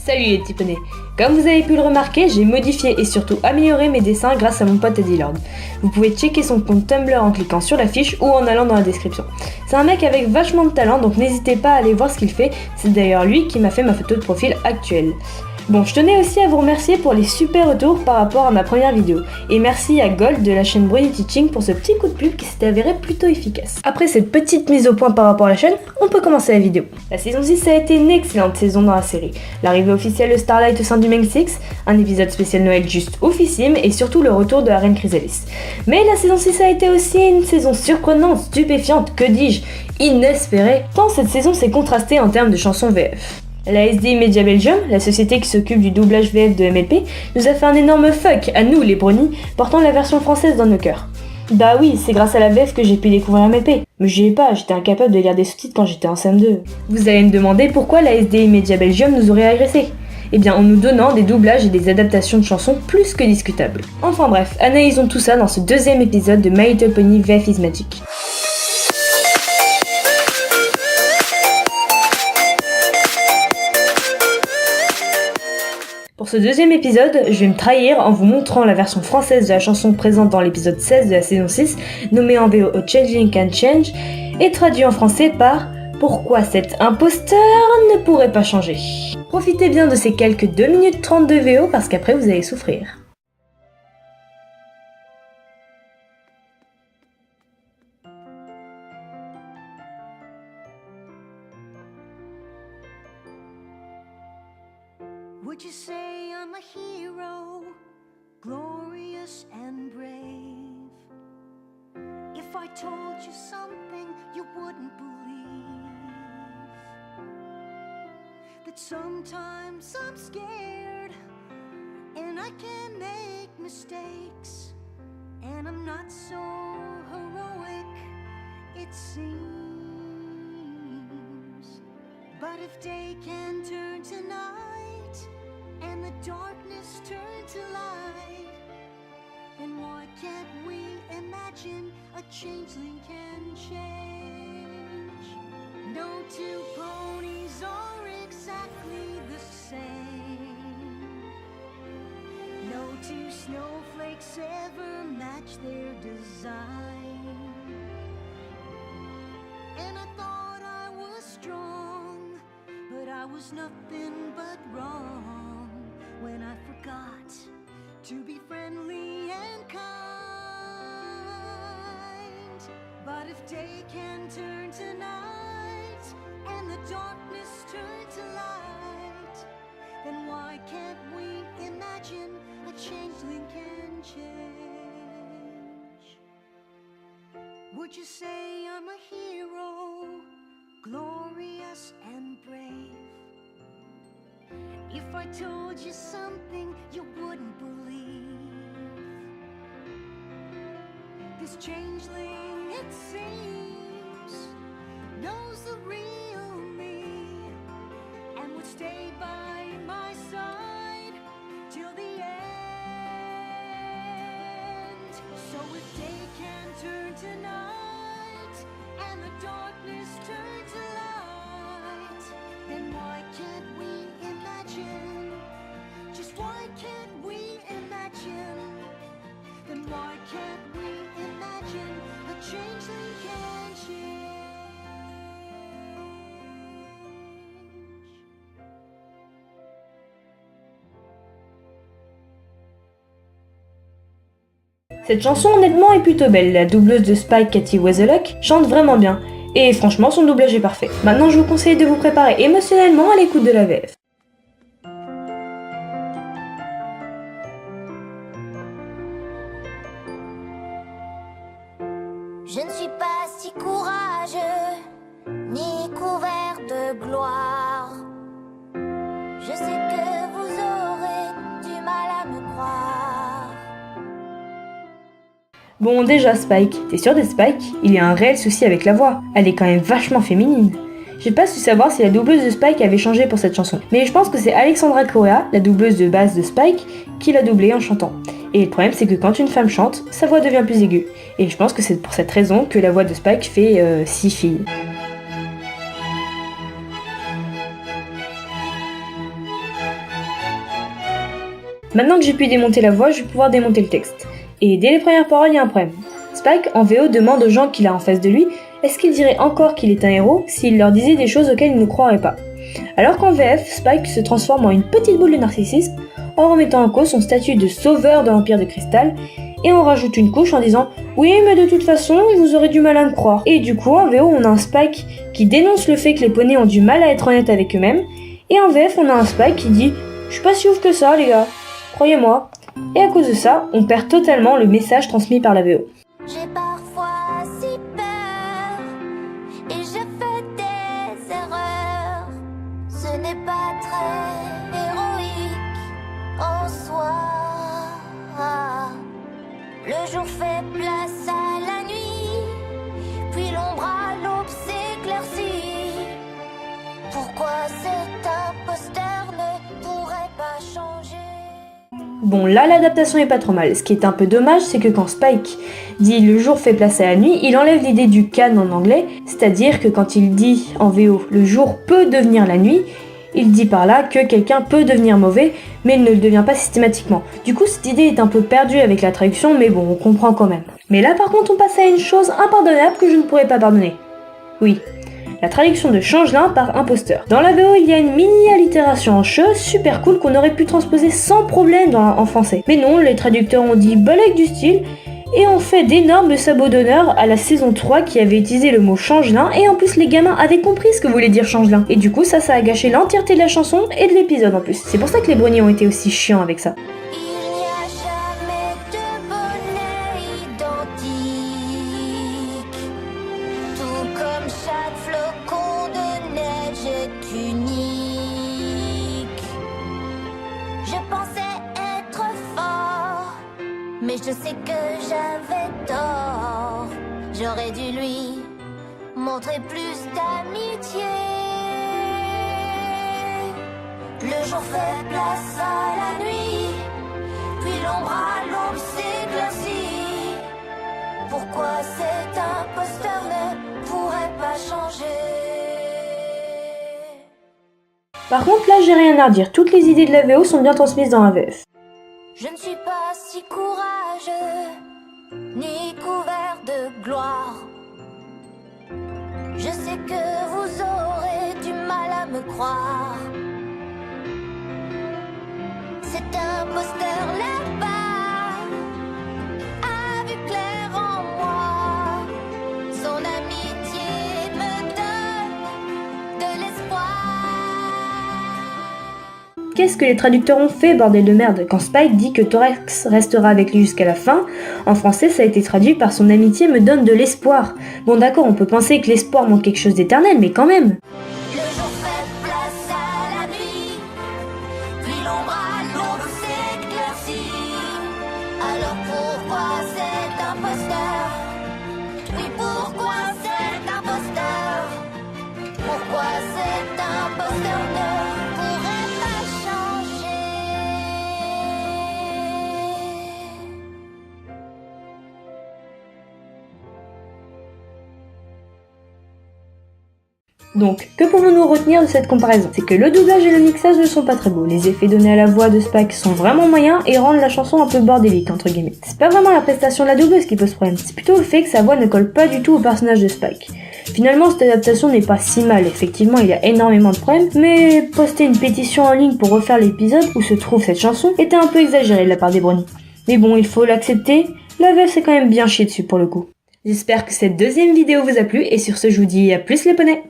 Salut les petits poneys. Comme vous avez pu le remarquer, j'ai modifié et surtout amélioré mes dessins grâce à mon pote Eddie Lord. Vous pouvez checker son compte Tumblr en cliquant sur la fiche ou en allant dans la description. C'est un mec avec vachement de talent, donc n'hésitez pas à aller voir ce qu'il fait. C'est d'ailleurs lui qui m'a fait ma photo de profil actuelle. Bon, je tenais aussi à vous remercier pour les super retours par rapport à ma première vidéo. Et merci à Gold de la chaîne Brony Teaching pour ce petit coup de pub qui s'est avéré plutôt efficace. Après cette petite mise au point par rapport à la chaîne, on peut commencer la vidéo. La saison 6 a été une excellente saison dans la série. L'arrivée officielle de Starlight au sein du Meng Six, un épisode spécial Noël juste oufissime et surtout le retour de la reine Chrysalis. Mais la saison 6 a été aussi une saison surprenante, stupéfiante, que dis-je, inespérée, tant cette saison s'est contrastée en termes de chansons VF. La SD Media Belgium, la société qui s'occupe du doublage VF de MLP, nous a fait un énorme fuck à nous les bronies, portant la version française dans nos cœurs. Bah oui, c'est grâce à la VF que j'ai pu découvrir MLP. Mais j'y ai pas, j'étais incapable de lire des sous-titres quand j'étais en CM2. Vous allez me demander pourquoi la SD Media Belgium nous aurait agressés. Eh bien en nous donnant des doublages et des adaptations de chansons plus que discutables. Enfin bref, analysons tout ça dans ce deuxième épisode de My Little Pony VF is Magic. Pour ce deuxième épisode, je vais me trahir en vous montrant la version française de la chanson présente dans l'épisode 16 de la saison 6, nommée en VO A Changing Can Change, et traduit en français par « Pourquoi cet imposteur ne pourrait pas changer ?» Profitez bien de ces quelques 2 minutes 30 de VO parce qu'après vous allez souffrir. Would you say I'm a hero, glorious and brave? If I told you something you wouldn't believe, that sometimes I'm scared and I can make mistakes, and I'm not so heroic, it seems. But if day can turn to night and the darkness turn to light, then why can't we imagine a changeling can change? No two ponies are exactly the same. No two snowflakes ever match their design. And I thought I was strong, but I was nothing but wrong when I forgot to be friendly and kind. But if day can turn to night and the darkness turn to light, then why can't we imagine a changeling can change? Would you say I'm a hero, glorious and brave? If I told you something you wouldn't believe, this changeling, it seems, knows the real me and would stay by my side till the end. So if day can turn to night and the darkness turn to light, then why can't we imagine? Just why can't we imagine? Then why can't we imagine a changeling can change? Cette chanson honnêtement est plutôt belle, la doubleuse de Spike, Katie Weseluck, chante vraiment bien, et franchement son doublage est parfait. Maintenant je vous conseille de vous préparer émotionnellement à l'écoute de la VF. Je ne suis pas si courageux, ni couvert de gloire. Je sais que vous aurez du mal à me croire. Bon déjà Spike, t'es sûr de Spike? Il y a un réel souci avec la voix, elle est quand même vachement féminine. J'ai pas su savoir si la doubleuse de Spike avait changé pour cette chanson, mais je pense que c'est Alexandra Correa, la doubleuse de base de Spike, qui l'a doublée en chantant. Et le problème c'est que quand une femme chante, sa voix devient plus aiguë. Et je pense que c'est pour cette raison que la voix de Spike fait 6 filles. Maintenant que j'ai pu démonter la voix, je vais pouvoir démonter le texte. Et dès les premières paroles, il y a un problème. Spike, en VO, demande aux gens qu'il a en face de lui, est-ce qu'il dirait encore qu'il est un héros s'il leur disait des choses auxquelles il ne croirait pas. Alors qu'en VF, Spike se transforme en une petite boule de narcissisme en remettant en cause son statut de sauveur de l'Empire de Cristal, et on rajoute une couche en disant « Oui, mais de toute façon, vous aurez du mal à me croire ». Et du coup, en VO, on a un Spike qui dénonce le fait que les poneys ont du mal à être honnêtes avec eux-mêmes, et en VF, on a un Spike qui dit « Je suis pas si ouf que ça, les gars, croyez-moi ». Et à cause de ça, on perd totalement le message transmis par la VO. J'ai parfois si peur et je fais des erreurs. Ce n'est pas très héroïque en soi. Le jour fait place à la nuit, puis l'ombre à l'aube s'éclaircit. Pourquoi cet imposteur ne pourrait pas changer? Bon, là l'adaptation est pas trop mal. Ce qui est un peu dommage, c'est que quand Spike dit le jour fait place à la nuit, il enlève l'idée du can en anglais, c'est-à-dire que quand il dit en VO le jour peut devenir la nuit, il dit par là que quelqu'un peut devenir mauvais, mais il ne le devient pas systématiquement. Du coup, cette idée est un peu perdue avec la traduction, mais bon, on comprend quand même. Mais là par contre, on passe à une chose impardonnable que je ne pourrais pas pardonner. Oui. La traduction de Changelin par imposteur. Dans la VO, il y a une mini-allitération en che, super cool, qu'on aurait pu transposer sans problème en français. Mais non, les traducteurs ont dit balèque du style, et ont fait d'énormes sabots d'honneur à la saison 3 qui avait utilisé le mot Changelin, et en plus les gamins avaient compris ce que voulait dire Changelin. Et du coup, ça a gâché l'entièreté de la chanson et de l'épisode en plus. C'est pour ça que les brownies ont été aussi chiants avec ça. Il n'y a jamais de bonnet identique. Tout comme chaque flocon de neige est unique. Je pensais être fort, mais je sais que j'avais tort. J'aurais dû lui montrer plus d'amitié. Le jour fait place à la nuit, puis l'ombre à l'aube s'éclaircit. Pourquoi cet imposteur ne pourrait pas changer? Par contre, là, j'ai rien à redire. Toutes les idées de la VO sont bien transmises dans la VF. Je ne suis pas si courageux, ni couvert de gloire. Je sais que vous aurez du mal à me croire. Cet imposteur là-bas a vu clair en moi. Son amitié me donne de l'espoir. Qu'est-ce que les traducteurs ont fait, bordel de merde? Quand Spike dit que Thorax restera avec lui jusqu'à la fin, en français ça a été traduit par son amitié me donne de l'espoir. Bon d'accord, on peut penser que l'espoir manque quelque chose d'éternel, mais quand même. Le jour fait place à la nuit, puis l'ombre à l'aube s'éclaircit. Alors pourquoi cet imposteur? Oui, pourquoi cet imposteur? Pourquoi cet imposteur ne pourrait pas changer? Donc, que pouvons-nous retenir de cette comparaison? C'est que le doublage et le mixage ne sont pas très beaux, les effets donnés à la voix de Spike sont vraiment moyens et rendent la chanson un peu bordélique, entre guillemets. C'est pas vraiment la prestation de la doubleuse qui pose problème, c'est plutôt le fait que sa voix ne colle pas du tout au personnage de Spike. Finalement, cette adaptation n'est pas si mal, effectivement il y a énormément de problèmes, mais poster une pétition en ligne pour refaire l'épisode où se trouve cette chanson était un peu exagéré de la part des brownies. Mais bon, il faut l'accepter, la VF s'est quand même bien chié dessus pour le coup. J'espère que cette deuxième vidéo vous a plu et sur ce je vous dis à plus les poneys.